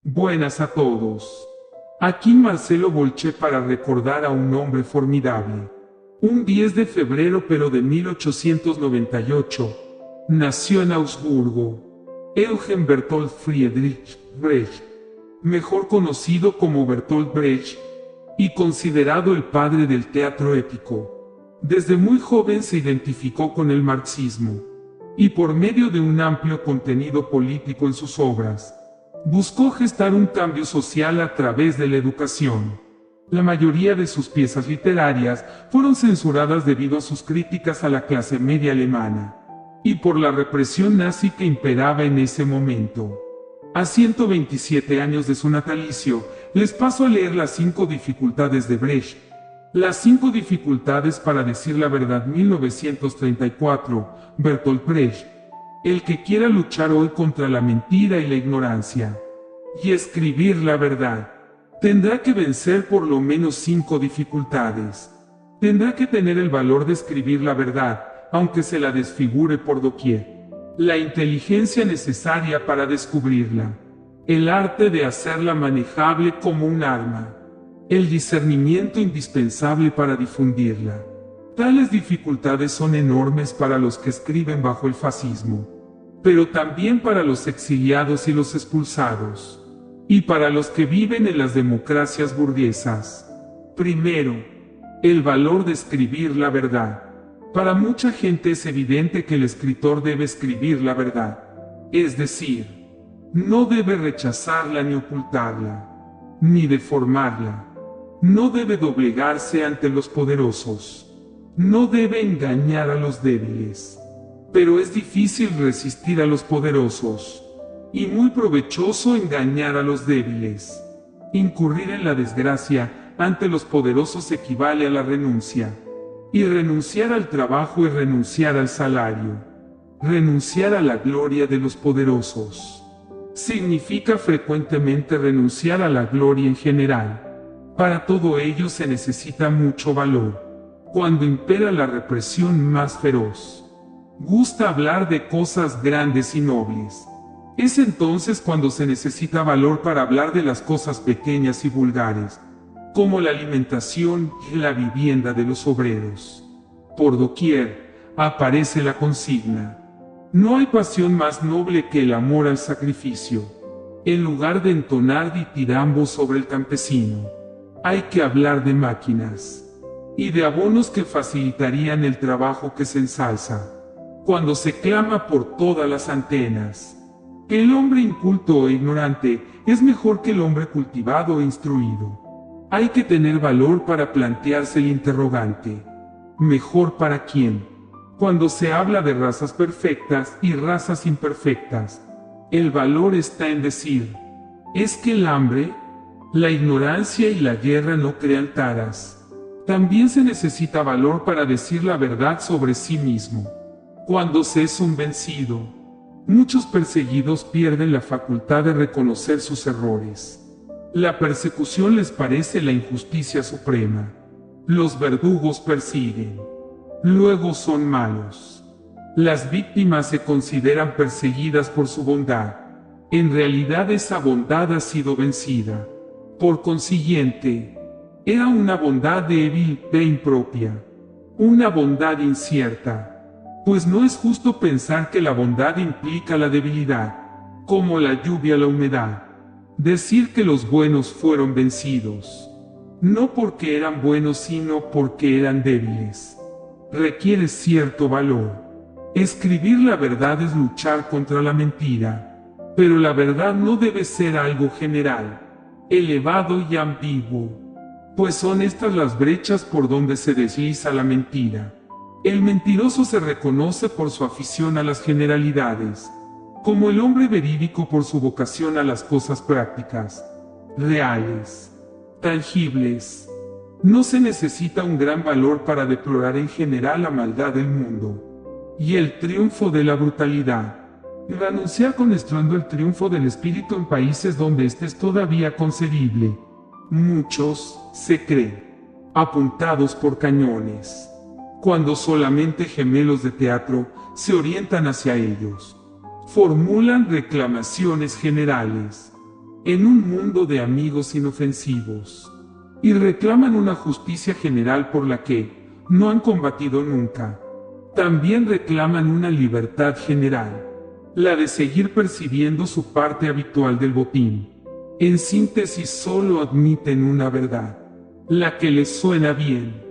Buenas a todos. Aquí Marcelo Bolche para recordar a un hombre formidable. Un 10 de febrero pero de 1898, nació en Augsburgo, Eugen Bertolt Friedrich Brecht, mejor conocido como Bertolt Brecht, y considerado el padre del teatro épico. Desde muy joven se identificó con el marxismo, y por medio de un amplio contenido político en sus obras, buscó gestar un cambio social a través de la educación. La mayoría de sus piezas literarias fueron censuradas debido a sus críticas a la clase media alemana, y por la represión nazi que imperaba en ese momento. A 127 años de su natalicio, les paso a leer las 5 dificultades de Brecht. Las 5 dificultades para decir la verdad, 1934, Bertolt Brecht. El que quiera luchar hoy contra la mentira y la ignorancia, y escribir la verdad, tendrá que vencer por lo menos 5 dificultades. Tendrá que tener el valor de escribir la verdad, aunque se la desfigure por doquier. La inteligencia necesaria para descubrirla. El arte de hacerla manejable como un arma. El discernimiento indispensable para difundirla. Tales dificultades son enormes para los que escriben bajo el fascismo, pero también para los exiliados y los expulsados, y para los que viven en las democracias burguesas. Primero, el valor de escribir la verdad. Para mucha gente es evidente que el escritor debe escribir la verdad, es decir, no debe rechazarla ni ocultarla, ni deformarla. No debe doblegarse ante los poderosos. No debe engañar a los débiles. Pero es difícil resistir a los poderosos, y muy provechoso engañar a los débiles. Incurrir en la desgracia ante los poderosos equivale a la renuncia. Y renunciar al trabajo es renunciar al salario. Renunciar a la gloria de los poderosos significa frecuentemente renunciar a la gloria en general. Para todo ello se necesita mucho valor. Cuando impera la represión más feroz, gusta hablar de cosas grandes y nobles. Es entonces cuando se necesita valor para hablar de las cosas pequeñas y vulgares, como la alimentación y la vivienda de los obreros. Por doquier aparece la consigna: no hay pasión más noble que el amor al sacrificio. En lugar de entonar ditirambos sobre el campesino, hay que hablar de máquinas y de abonos que facilitarían el trabajo que se ensalza. Cuando se clama por todas las antenas que el hombre inculto o ignorante es mejor que el hombre cultivado e instruido, hay que tener valor para plantearse el interrogante: ¿mejor para quién? Cuando se habla de razas perfectas y razas imperfectas, el valor está en decir: es que el hambre, la ignorancia y la guerra no crean taras. También se necesita valor para decir la verdad sobre sí mismo. Cuando se es un vencido, muchos perseguidos pierden la facultad de reconocer sus errores. La persecución les parece la injusticia suprema. Los verdugos persiguen, luego son malos. Las víctimas se consideran perseguidas por su bondad. En realidad esa bondad ha sido vencida. Por consiguiente, era una bondad débil e impropia, una bondad incierta, pues no es justo pensar que la bondad implica la debilidad, como la lluvia la humedad. Decir que los buenos fueron vencidos, no porque eran buenos sino porque eran débiles, requiere cierto valor. Escribir la verdad es luchar contra la mentira, pero la verdad no debe ser algo general, elevado y ambiguo, pues son estas las brechas por donde se desliza la mentira. El mentiroso se reconoce por su afición a las generalidades, como el hombre verídico por su vocación a las cosas prácticas, reales, tangibles. No se necesita un gran valor para deplorar en general la maldad del mundo y el triunfo de la brutalidad, y anunciar con estruendo el triunfo del espíritu en países donde este es todavía concebible. Muchos se creen apuntados por cañones, cuando solamente gemelos de teatro se orientan hacia ellos. Formulan reclamaciones generales, en un mundo de amigos inofensivos, y reclaman una justicia general por la que no han combatido nunca. También reclaman una libertad general, la de seguir percibiendo su parte habitual del botín. En síntesis, solo admiten una verdad, la que les suena bien.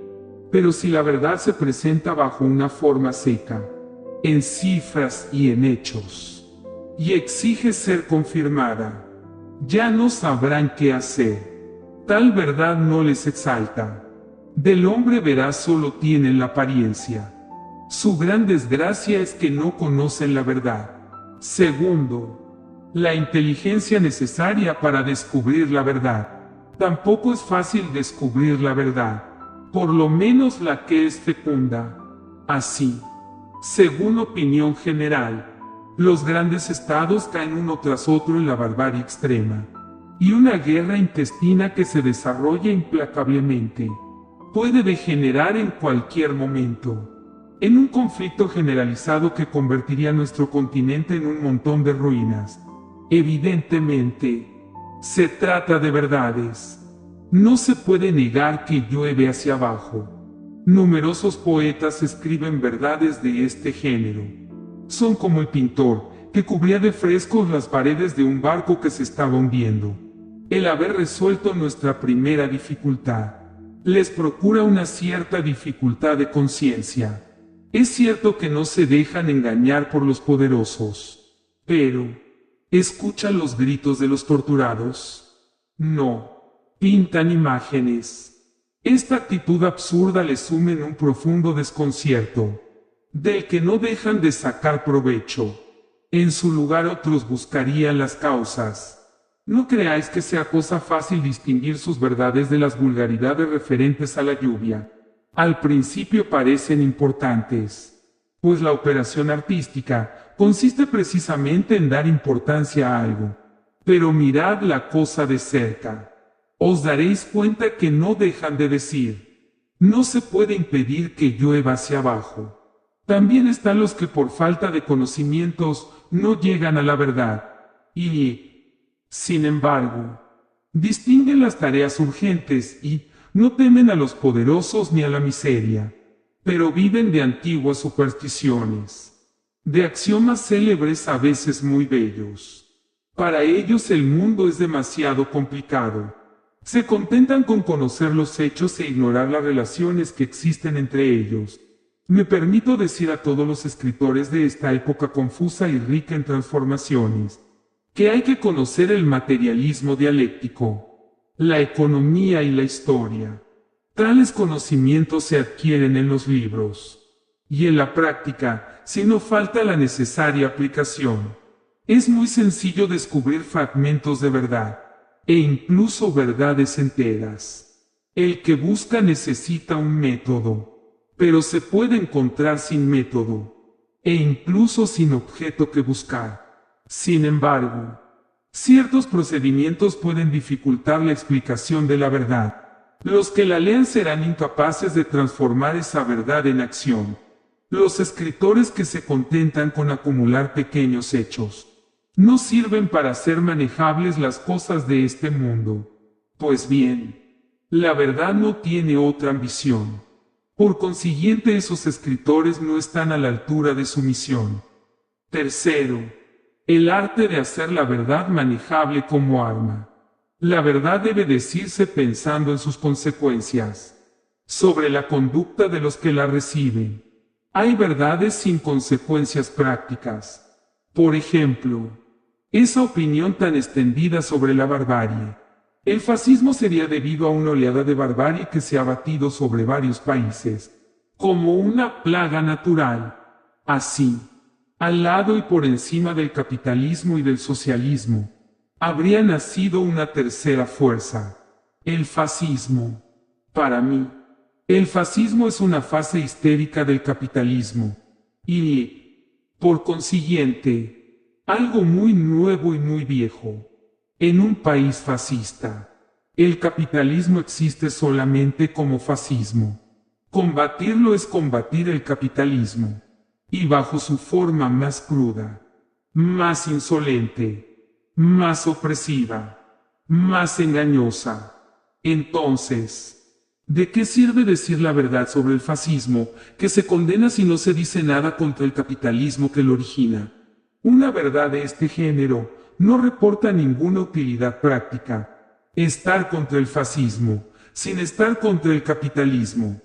Pero si la verdad se presenta bajo una forma seca, en cifras y en hechos, y exige ser confirmada, ya no sabrán qué hacer. Tal verdad no les exalta. Del hombre veraz solo tienen la apariencia. Su gran desgracia es que no conocen la verdad. Segundo, la inteligencia necesaria para descubrir la verdad. Tampoco es fácil descubrir la verdad, por lo menos la que es fecunda. Así, según opinión general, los grandes estados caen uno tras otro en la barbarie extrema, y una guerra intestina que se desarrolla implacablemente puede degenerar en cualquier momento en un conflicto generalizado que convertiría nuestro continente en un montón de ruinas. Evidentemente, se trata de verdades. No se puede negar que llueve hacia abajo. Numerosos poetas escriben verdades de este género. Son como el pintor, que cubría de frescos las paredes de un barco que se estaba hundiendo. El haber resuelto nuestra primera dificultad les procura una cierta dificultad de conciencia. Es cierto que no se dejan engañar por los poderosos, pero ¿escucha los gritos de los torturados? No, pintan imágenes. Esta actitud absurda les sume en un profundo desconcierto, del que no dejan de sacar provecho. En su lugar otros buscarían las causas. No creáis que sea cosa fácil distinguir sus verdades de las vulgaridades referentes a la lluvia. Al principio parecen importantes, pues la operación artística consiste precisamente en dar importancia a algo. Pero mirad la cosa de cerca. Os daréis cuenta que no dejan de decir: no se puede impedir que llueva hacia abajo. También están los que por falta de conocimientos no llegan a la verdad, y, sin embargo, distinguen las tareas urgentes y no temen a los poderosos ni a la miseria, pero viven de antiguas supersticiones, de axiomas célebres a veces muy bellos. Para ellos el mundo es demasiado complicado. Se contentan con conocer los hechos e ignorar las relaciones que existen entre ellos. Me permito decir a todos los escritores de esta época confusa y rica en transformaciones, que hay que conocer el materialismo dialéctico, la economía y la historia. Tales conocimientos se adquieren en los libros, y en la práctica, si no falta la necesaria aplicación. Es muy sencillo descubrir fragmentos de verdad, e incluso verdades enteras. El que busca necesita un método, pero se puede encontrar sin método, e incluso sin objeto que buscar. Sin embargo, ciertos procedimientos pueden dificultar la explicación de la verdad. Los que la lean serán incapaces de transformar esa verdad en acción. Los escritores que se contentan con acumular pequeños hechos no sirven para hacer manejables las cosas de este mundo. Pues bien, la verdad no tiene otra ambición. Por consiguiente, esos escritores no están a la altura de su misión. Tercero, el arte de hacer la verdad manejable como arma. La verdad debe decirse pensando en sus consecuencias, sobre la conducta de los que la reciben. Hay verdades sin consecuencias prácticas. Por ejemplo, esa opinión tan extendida sobre la barbarie. El fascismo sería debido a una oleada de barbarie que se ha batido sobre varios países, como una plaga natural. Así, al lado y por encima del capitalismo y del socialismo, habría nacido una tercera fuerza, el fascismo. Para mí, el fascismo es una fase histérica del capitalismo, y, por consiguiente, algo muy nuevo y muy viejo. En un país fascista, el capitalismo existe solamente como fascismo. Combatirlo es combatir el capitalismo, y bajo su forma más cruda, más insolente, más opresiva. más engañosa. Entonces, ¿de qué sirve decir la verdad sobre el fascismo, que se condena si no se dice nada contra el capitalismo que lo origina? Una verdad de este género no reporta ninguna utilidad práctica. Estar contra el fascismo, sin estar contra el capitalismo.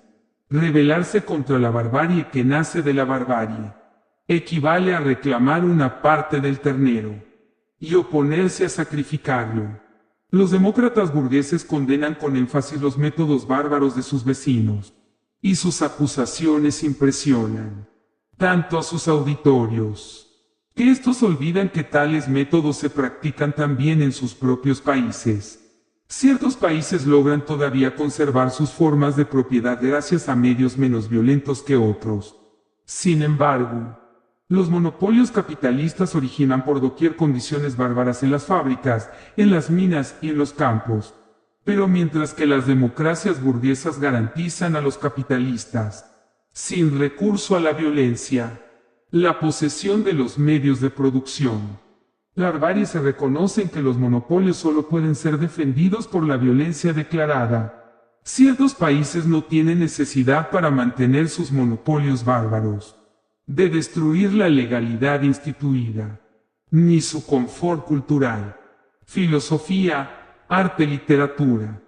Rebelarse contra la barbarie que nace de la barbarie, equivale a reclamar una parte del ternero, y oponerse a sacrificarlo. Los demócratas burgueses condenan con énfasis los métodos bárbaros de sus vecinos, y sus acusaciones impresionan tanto a sus auditorios, que estos olvidan que tales métodos se practican también en sus propios países. Ciertos países logran todavía conservar sus formas de propiedad gracias a medios menos violentos que otros. Sin embargo, los monopolios capitalistas originan por doquier condiciones bárbaras en las fábricas, en las minas y en los campos. Pero mientras que las democracias burguesas garantizan a los capitalistas, sin recurso a la violencia, la posesión de los medios de producción, la barbarie se reconoce en que los monopolios solo pueden ser defendidos por la violencia declarada. Ciertos países no tienen necesidad para mantener sus monopolios bárbaros de destruir la legalidad instituida, ni su confort cultural, filosofía, arte, literatura.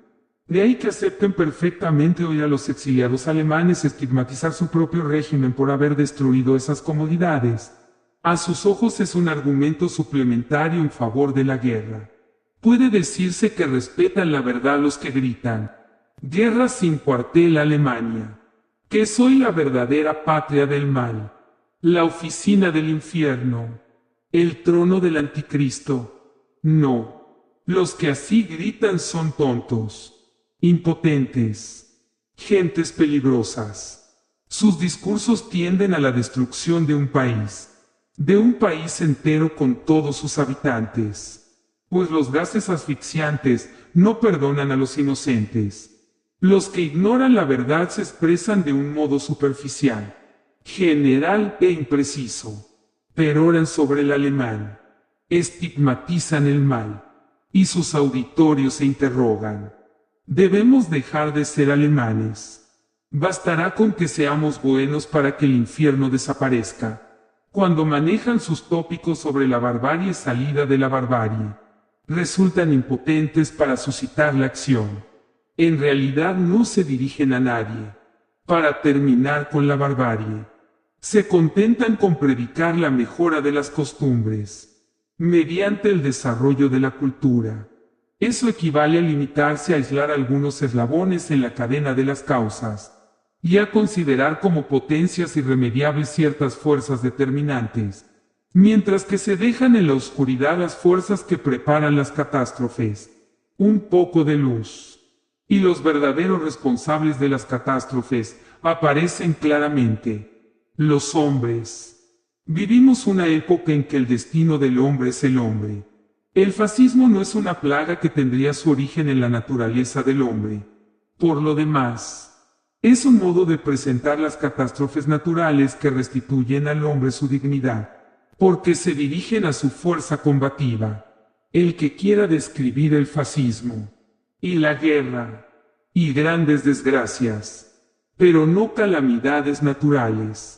De ahí que acepten perfectamente hoy a los exiliados alemanes estigmatizar su propio régimen por haber destruido esas comodidades. A sus ojos es un argumento suplementario en favor de la guerra. Puede decirse que respetan la verdad los que gritan: guerra sin cuartel Alemania, que soy la verdadera patria del mal, la oficina del infierno, el trono del anticristo. No, los que así gritan son tontos, impotentes, gentes peligrosas. Sus discursos tienden a la destrucción de un país entero con todos sus habitantes, pues los gases asfixiantes no perdonan a los inocentes. Los que ignoran la verdad se expresan de un modo superficial, general e impreciso, peroran sobre el alemán, estigmatizan el mal, y sus auditorios se interrogan: ¿debemos dejar de ser alemanes? ¿Bastará con que seamos buenos para que el infierno desaparezca? Cuando manejan sus tópicos sobre la barbarie salida de la barbarie, resultan impotentes para suscitar la acción. En realidad no se dirigen a nadie para terminar con la barbarie. Se contentan con predicar la mejora de las costumbres mediante el desarrollo de la cultura. Eso equivale a limitarse a aislar algunos eslabones en la cadena de las causas y a considerar como potencias irremediables ciertas fuerzas determinantes, mientras que se dejan en la oscuridad las fuerzas que preparan las catástrofes. Un poco de luz, y los verdaderos responsables de las catástrofes aparecen claramente: los hombres. Vivimos una época en que el destino del hombre es el hombre. El fascismo no es una plaga que tendría su origen en la naturaleza del hombre. Por lo demás, es un modo de presentar las catástrofes naturales que restituyen al hombre su dignidad, porque se dirigen a su fuerza combativa. El que quiera describir el fascismo, y la guerra, y grandes desgracias, pero no calamidades naturales,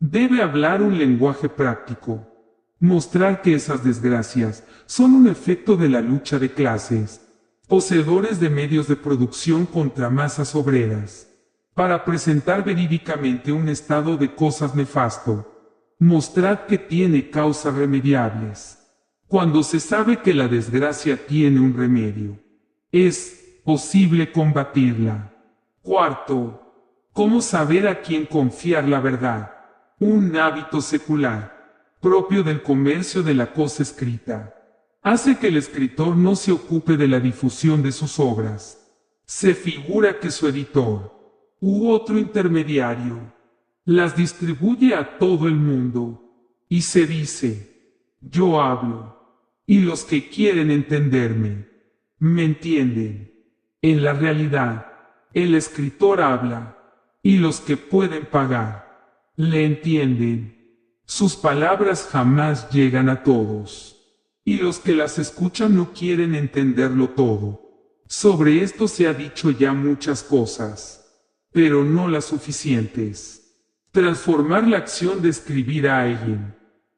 debe hablar un lenguaje práctico, mostrar que esas desgracias son un efecto de la lucha de clases, poseedores de medios de producción contra masas obreras, para presentar verídicamente un estado de cosas nefasto. Mostrad que tiene causas remediables, cuando se sabe que la desgracia tiene un remedio. Es posible combatirla. Cuarto, ¿cómo saber a quién confiar la verdad? Un hábito secular, propio del comercio de la cosa escrita, hace que el escritor no se ocupe de la difusión de sus obras. Se figura que su editor, u otro intermediario, las distribuye a todo el mundo, y se dice: yo hablo, y los que quieren entenderme, me entienden. En la realidad, el escritor habla, y los que pueden pagar, le entienden. Sus palabras jamás llegan a todos. y los que las escuchan no quieren entenderlo todo. Sobre esto se ha dicho ya muchas cosas, pero no las suficientes. Transformar la acción de escribir a alguien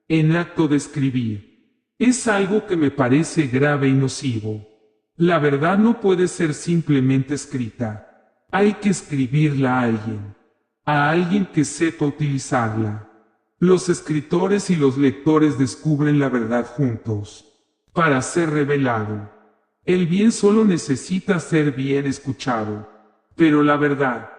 en acto de escribir es algo que me parece grave y nocivo. La verdad no puede ser simplemente escrita. Hay que escribirla a alguien que sepa utilizarla. Los escritores y los lectores descubren la verdad juntos. Para ser revelado, el bien solo necesita ser bien escuchado, pero la verdad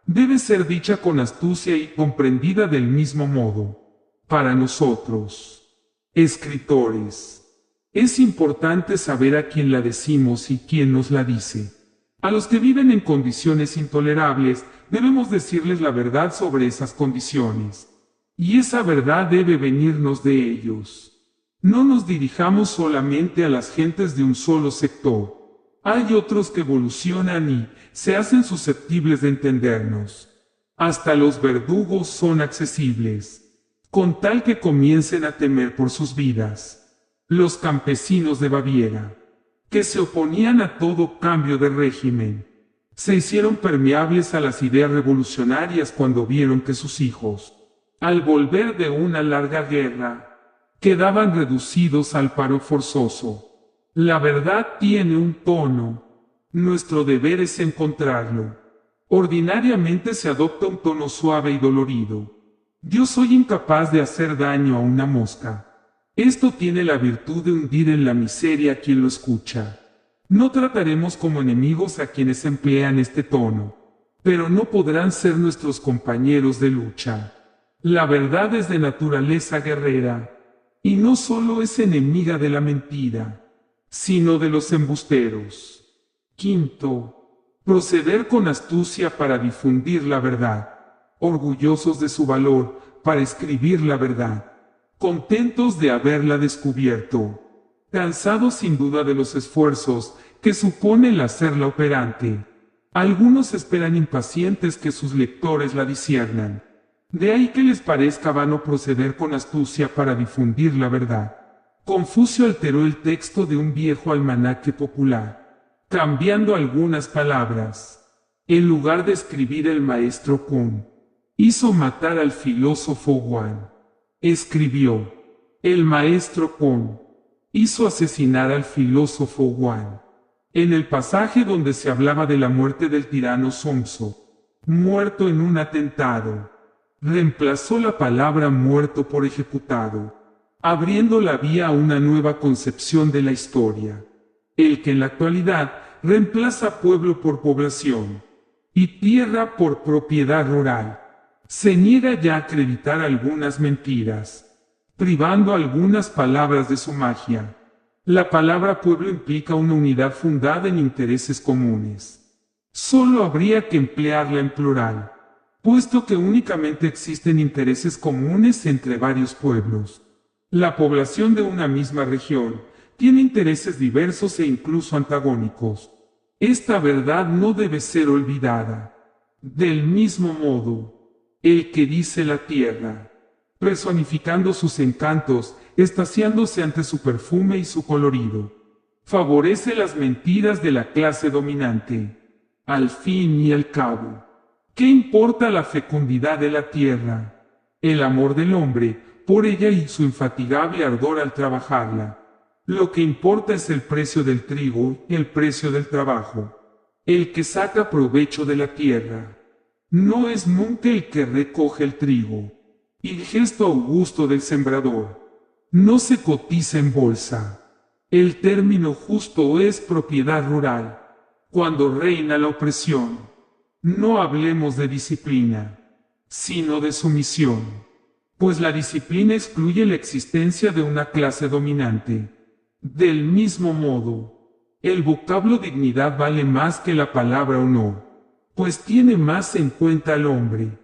debe ser dicha con astucia y comprendida del mismo modo. Para nosotros, escritores, es importante saber a quién la decimos y quién nos la dice. A los que viven en condiciones intolerables, debemos decirles la verdad sobre esas condiciones. Y esa verdad debe venirnos de ellos. No nos dirijamos solamente a las gentes de un solo sector. Hay otros que evolucionan y se hacen susceptibles de entendernos. Hasta los verdugos son accesibles, con tal que comiencen a temer por sus vidas. Los campesinos de Baviera, que se oponían a todo cambio de régimen, se hicieron permeables a las ideas revolucionarias cuando vieron que sus hijos, al volver de una larga guerra, quedaban reducidos al paro forzoso. La verdad tiene un tono. Nuestro deber es encontrarlo. Ordinariamente se adopta un tono suave y dolorido. Yo soy incapaz de hacer daño a una mosca. Esto tiene la virtud de hundir en la miseria a quien lo escucha. No trataremos como enemigos a quienes emplean este tono, pero no podrán ser nuestros compañeros de lucha. La verdad es de naturaleza guerrera, y no solo es enemiga de la mentira, sino de los embusteros. Quinto, proceder con astucia para difundir la verdad, orgullosos de su valor, para escribir la verdad, contentos de haberla descubierto, cansados sin duda de los esfuerzos que supone el hacerla operante. Algunos esperan impacientes que sus lectores la disciernan. De ahí que les parezca vano proceder con astucia para difundir la verdad. Confucio alteró el texto de un viejo almanaque popular, cambiando algunas palabras. En lugar de escribir el maestro Kuhn, hizo matar al filósofo Wang. Escribió, el maestro Kuhn hizo asesinar al filósofo Wang. En el pasaje donde se hablaba de la muerte del tirano Sonso, muerto en un atentado, reemplazó la palabra muerto por ejecutado, abriendo la vía a una nueva concepción de la historia. El que en la actualidad reemplaza pueblo por población y tierra por propiedad rural, se niega ya a acreditar algunas mentiras, privando algunas palabras de su magia. La palabra pueblo implica una unidad fundada en intereses comunes. Solo habría que emplearla en plural, puesto que únicamente existen intereses comunes entre varios pueblos. La población de una misma región tiene intereses diversos e incluso antagónicos. Esta verdad no debe ser olvidada. Del mismo modo, el que dice la tierra, personificando sus encantos, extasiándose ante su perfume y su colorido, favorece las mentiras de la clase dominante. Al fin y al cabo, ¿qué importa la fecundidad de la tierra? El amor del hombre por ella y su infatigable ardor al trabajarla. Lo que importa es el precio del trigo y el precio del trabajo. El que saca provecho de la tierra no es nunca el que recoge el trigo. Y el gesto augusto del sembrador no se cotiza en bolsa. El término justo es propiedad rural. Cuando reina la opresión, no hablemos de disciplina, sino de sumisión, pues la disciplina excluye la existencia de una clase dominante. Del mismo modo, el vocablo dignidad vale más que la palabra honor, pues tiene más en cuenta al hombre.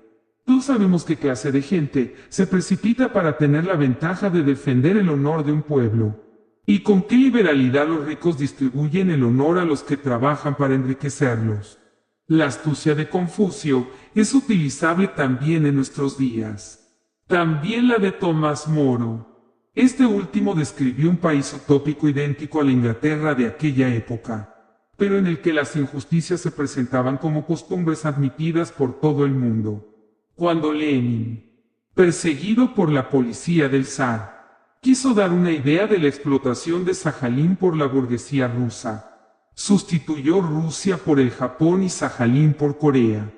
Todos sabemos qué clase de gente se precipita para tener la ventaja de defender el honor de un pueblo, y con qué liberalidad los ricos distribuyen el honor a los que trabajan para enriquecerlos. La astucia de Confucio es utilizable también en nuestros días. También la de Tomás Moro. Este último describió un país utópico idéntico a la Inglaterra de aquella época, pero en el que las injusticias se presentaban como costumbres admitidas por todo el mundo. Cuando Lenin, perseguido por la policía del zar, quiso dar una idea de la explotación de Sajalín por la burguesía rusa, sustituyó Rusia por el Japón y Sajalín por Corea.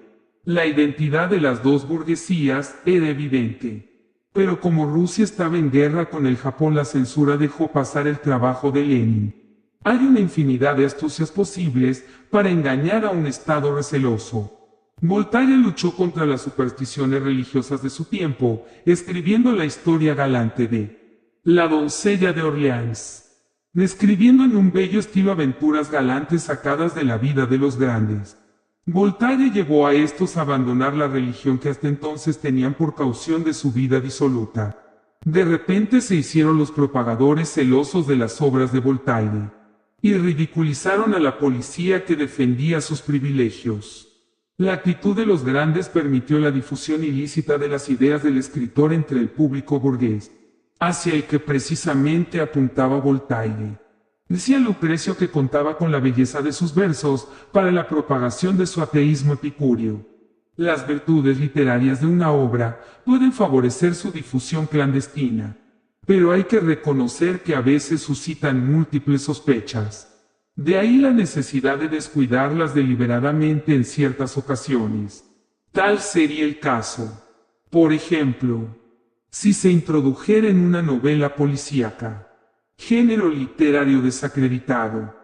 La identidad de las dos burguesías era evidente. Pero como Rusia estaba en guerra con el Japón, la censura dejó pasar el trabajo de Lenin. Hay una infinidad de astucias posibles para engañar a un Estado receloso. Voltaire luchó contra las supersticiones religiosas de su tiempo, escribiendo la historia galante de La doncella de Orleans, describiendo en un bello estilo aventuras galantes sacadas de la vida de los grandes. Voltaire llevó a estos a abandonar la religión que hasta entonces tenían por caución de su vida disoluta. De repente se hicieron los propagadores celosos de las obras de Voltaire, y ridiculizaron a la policía que defendía sus privilegios. La actitud de los grandes permitió la difusión ilícita de las ideas del escritor entre el público burgués, hacia el que precisamente apuntaba Voltaire. Decía Lucrecio que contaba con la belleza de sus versos para la propagación de su ateísmo epicúreo. Las virtudes literarias de una obra pueden favorecer su difusión clandestina, pero hay que reconocer que a veces suscitan múltiples sospechas. De ahí la necesidad de descuidarlas deliberadamente en ciertas ocasiones. Tal sería el caso, por ejemplo, si se introdujera en una novela policíaca, género literario desacreditado,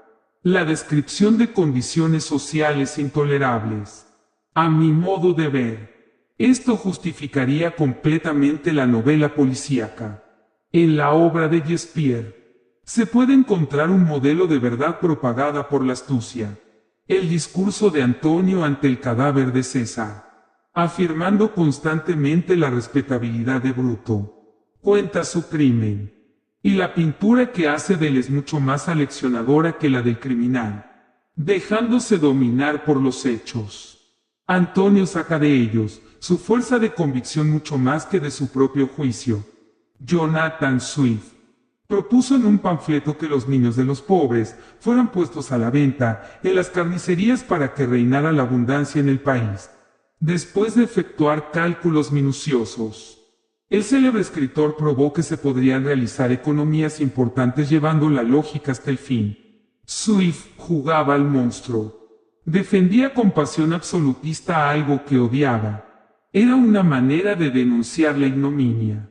la descripción de condiciones sociales intolerables. A mi modo de ver, esto justificaría completamente la novela policíaca. En la obra de Shakespeare se puede encontrar un modelo de verdad propagada por la astucia. El discurso de Antonio ante el cadáver de César, afirmando constantemente la respetabilidad de Bruto, cuenta su crimen. Y la pintura que hace de él es mucho más aleccionadora que la del criminal, dejándose dominar por los hechos. Antonio saca de ellos su fuerza de convicción mucho más que de su propio juicio. Jonathan Swift propuso en un panfleto que los niños de los pobres fueran puestos a la venta en las carnicerías para que reinara la abundancia en el país. Después de efectuar cálculos minuciosos, el célebre escritor probó que se podrían realizar economías importantes llevando la lógica hasta el fin. Swift jugaba al monstruo. Defendía con pasión absolutista algo que odiaba. Era una manera de denunciar la ignominia.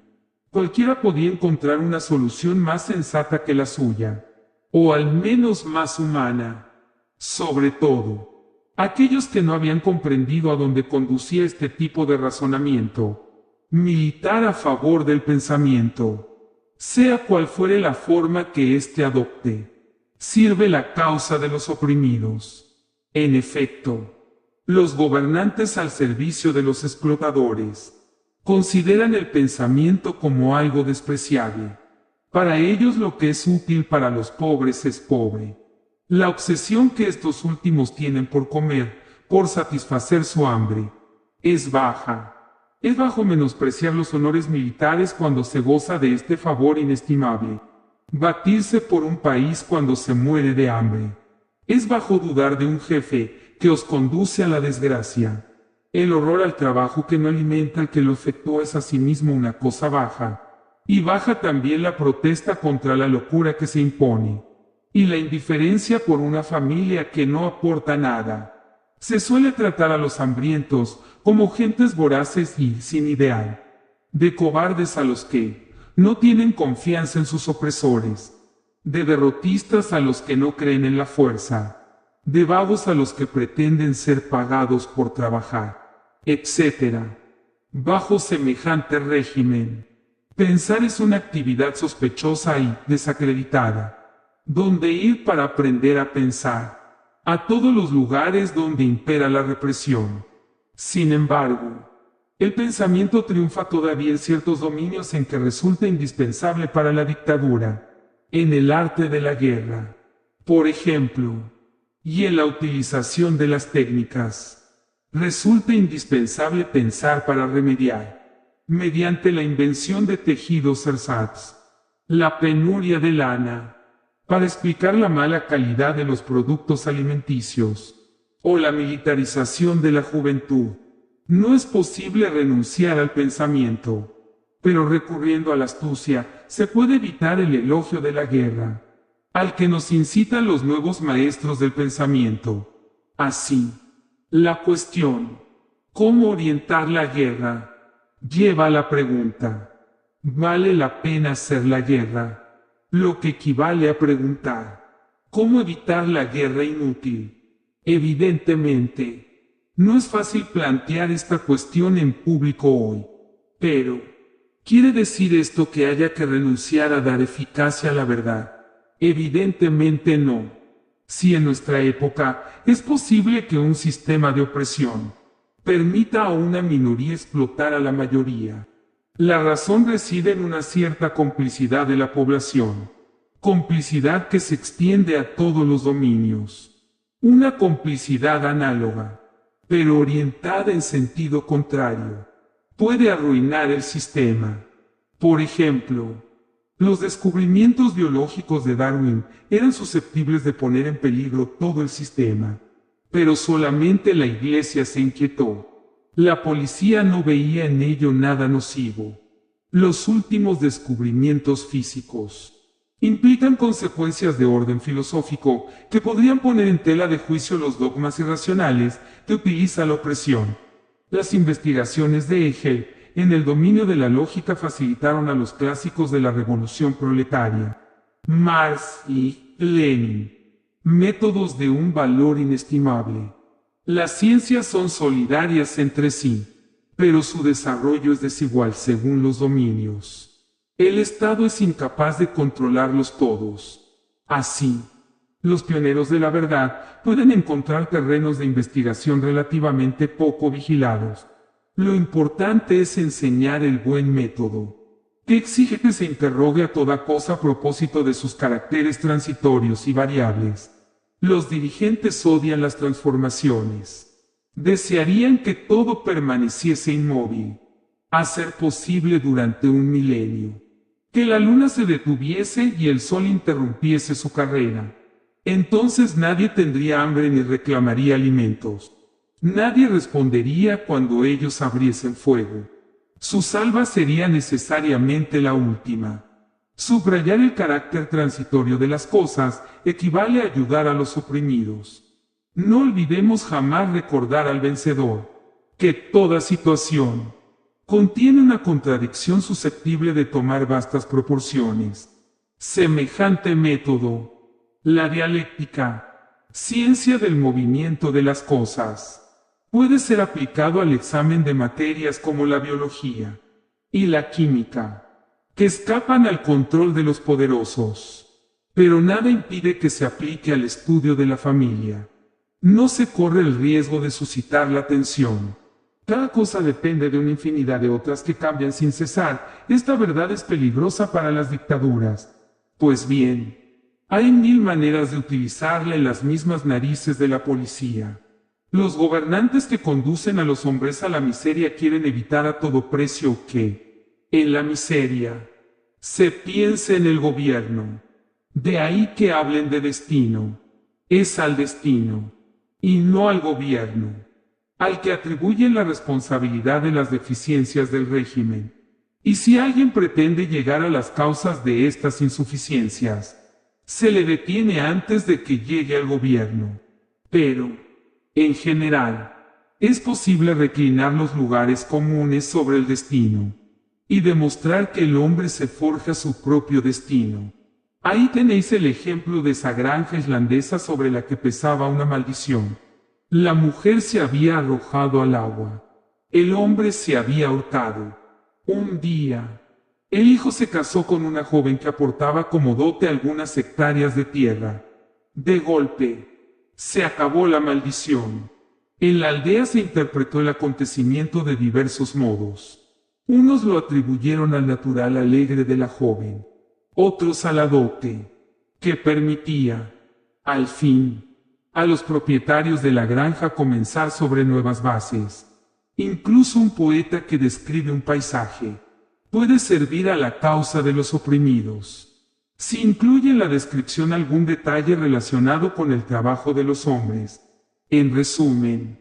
Cualquiera podía encontrar una solución más sensata que la suya, o al menos más humana. Sobre todo, aquellos que no habían comprendido a dónde conducía este tipo de razonamiento. Militar a favor del pensamiento, sea cual fuere la forma que éste adopte, sirve la causa de los oprimidos. En efecto, los gobernantes al servicio de los explotadores consideran el pensamiento como algo despreciable. Para ellos lo que es útil para los pobres es pobre. La obsesión que estos últimos tienen por comer, por satisfacer su hambre, es baja. Es bajo menospreciar los honores militares cuando se goza de este favor inestimable. Batirse por un país cuando se muere de hambre. Es bajo dudar de un jefe que os conduce a la desgracia. El horror al trabajo que no alimenta al que lo efectúa es asimismo una cosa baja. Y baja también la protesta contra la locura que se impone. Y la indiferencia por una familia que no aporta nada. Se suele tratar a los hambrientos como gentes voraces y sin ideal, de cobardes a los que no tienen confianza en sus opresores, de derrotistas a los que no creen en la fuerza, de vagos a los que pretenden ser pagados por trabajar, etc. Bajo semejante régimen, pensar es una actividad sospechosa y desacreditada. ¿Dónde ir para aprender a pensar? A todos los lugares donde impera la represión. Sin embargo, el pensamiento triunfa todavía en ciertos dominios en que resulta indispensable para la dictadura, en el arte de la guerra, por ejemplo, y en la utilización de las técnicas. Resulta indispensable pensar para remediar, mediante la invención de tejidos ersatz, La penuria de lana, para explicar la mala calidad de los productos alimenticios, o la militarización de la juventud. No es posible renunciar al pensamiento, pero recurriendo a la astucia, se puede evitar el elogio de la guerra, al que nos incitan los nuevos maestros del pensamiento. Así, la cuestión, ¿cómo orientar la guerra?, lleva a la pregunta, ¿vale la pena hacer la guerra? Lo que equivale a preguntar, ¿cómo evitar la guerra inútil? Evidentemente, no es fácil plantear esta cuestión en público hoy, pero, ¿quiere decir esto que haya que renunciar a dar eficacia a la verdad? Evidentemente no. Si en nuestra época es posible que un sistema de opresión permita a una minoría explotar a la mayoría, la razón reside en una cierta complicidad de la población, complicidad que se extiende a todos los dominios. Una complicidad análoga, pero orientada en sentido contrario, puede arruinar el sistema. Por ejemplo, los descubrimientos biológicos de Darwin eran susceptibles de poner en peligro todo el sistema, pero solamente la Iglesia se inquietó. La policía no veía en ello nada nocivo. Los últimos descubrimientos físicos implican consecuencias de orden filosófico que podrían poner en tela de juicio los dogmas irracionales que utiliza la opresión. Las investigaciones de Hegel en el dominio de la lógica facilitaron a los clásicos de la revolución proletaria, Marx y Lenin, métodos de un valor inestimable. Las ciencias son solidarias entre sí, pero su desarrollo es desigual según los dominios. El Estado es incapaz de controlarlos todos. Así, los pioneros de la verdad pueden encontrar terrenos de investigación relativamente poco vigilados. Lo importante es enseñar el buen método, que exige que se interrogue a toda cosa a propósito de sus caracteres transitorios y variables. Los dirigentes odian las transformaciones. Desearían que todo permaneciese inmóvil, a ser posible durante un milenio. Que la luna se detuviese y el sol interrumpiese su carrera. Entonces nadie tendría hambre ni reclamaría alimentos. Nadie respondería cuando ellos abriesen fuego. Su salva sería necesariamente la última. Subrayar el carácter transitorio de las cosas equivale a ayudar a los oprimidos. No olvidemos jamás recordar al vencedor, que toda situación contiene una contradicción susceptible de tomar vastas proporciones. Semejante método, la dialéctica, ciencia del movimiento de las cosas, puede ser aplicado al examen de materias como la biología y la química, que escapan al control de los poderosos. Pero nada impide que se aplique al estudio de la familia. No se corre el riesgo de suscitar la tensión. Cada cosa depende de una infinidad de otras que cambian sin cesar. Esta verdad es peligrosa para las dictaduras. Pues bien, hay 1000 maneras de utilizarla en las mismas narices de la policía. Los gobernantes que conducen a los hombres a la miseria quieren evitar a todo precio que, en la miseria, se piense en el gobierno. De ahí que hablen de destino. Es al destino, y no al gobierno, al que atribuyen la responsabilidad de las deficiencias del régimen. Y si alguien pretende llegar a las causas de estas insuficiencias, se le detiene antes de que llegue al gobierno. Pero, en general, es posible reclinar los lugares comunes sobre el destino, y demostrar que el hombre se forja su propio destino. Ahí tenéis el ejemplo de esa granja islandesa sobre la que pesaba una maldición. La mujer se había arrojado al agua. El hombre se había ahorcado. Un día, el hijo se casó con una joven que aportaba como dote algunas hectáreas de tierra. De golpe, se acabó la maldición. En la aldea se interpretó el acontecimiento de diversos modos. Unos lo atribuyeron al natural alegre de la joven, otros a la dote, que permitía, al fin, a los propietarios de la granja comenzar sobre nuevas bases. Incluso un poeta que describe un paisaje puede servir a la causa de los oprimidos. Si incluye en la descripción algún detalle relacionado con el trabajo de los hombres. En resumen,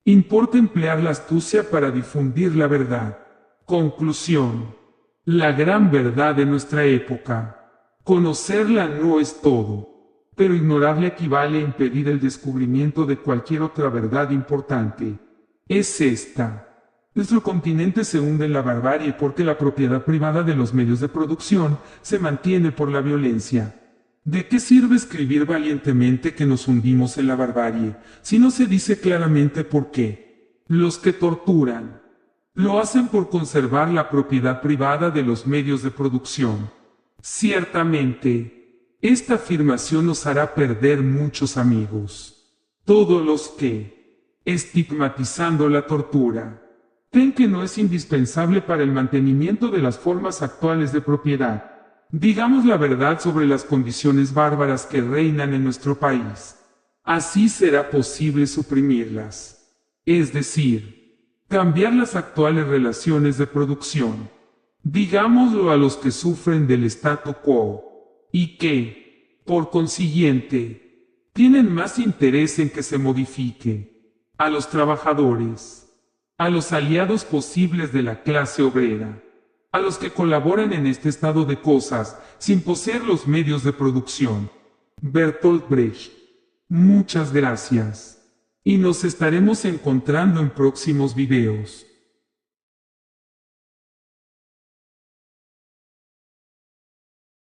importa emplear la astucia para difundir la verdad. Conclusión. La gran verdad de nuestra época. Conocerla no es todo, pero ignorarla equivale a impedir el descubrimiento de cualquier otra verdad importante. Es esta. Nuestro continente se hunde en la barbarie porque la propiedad privada de los medios de producción se mantiene por la violencia. ¿De qué sirve escribir valientemente que nos hundimos en la barbarie, si no se dice claramente por qué? Los que torturan lo hacen por conservar la propiedad privada de los medios de producción. Ciertamente, esta afirmación nos hará perder muchos amigos. Todos los que, estigmatizando la tortura, creen que no es indispensable para el mantenimiento de las formas actuales de propiedad. Digamos la verdad sobre las condiciones bárbaras que reinan en nuestro país. Así será posible suprimirlas. Es decir, cambiar las actuales relaciones de producción. Digámoslo a los que sufren del statu quo, y que, por consiguiente, tienen más interés en que se modifique. A los trabajadores. A los aliados posibles de la clase obrera, a los que colaboran en este estado de cosas, sin poseer los medios de producción. Bertolt Brecht. Muchas gracias. Y nos estaremos encontrando en próximos videos.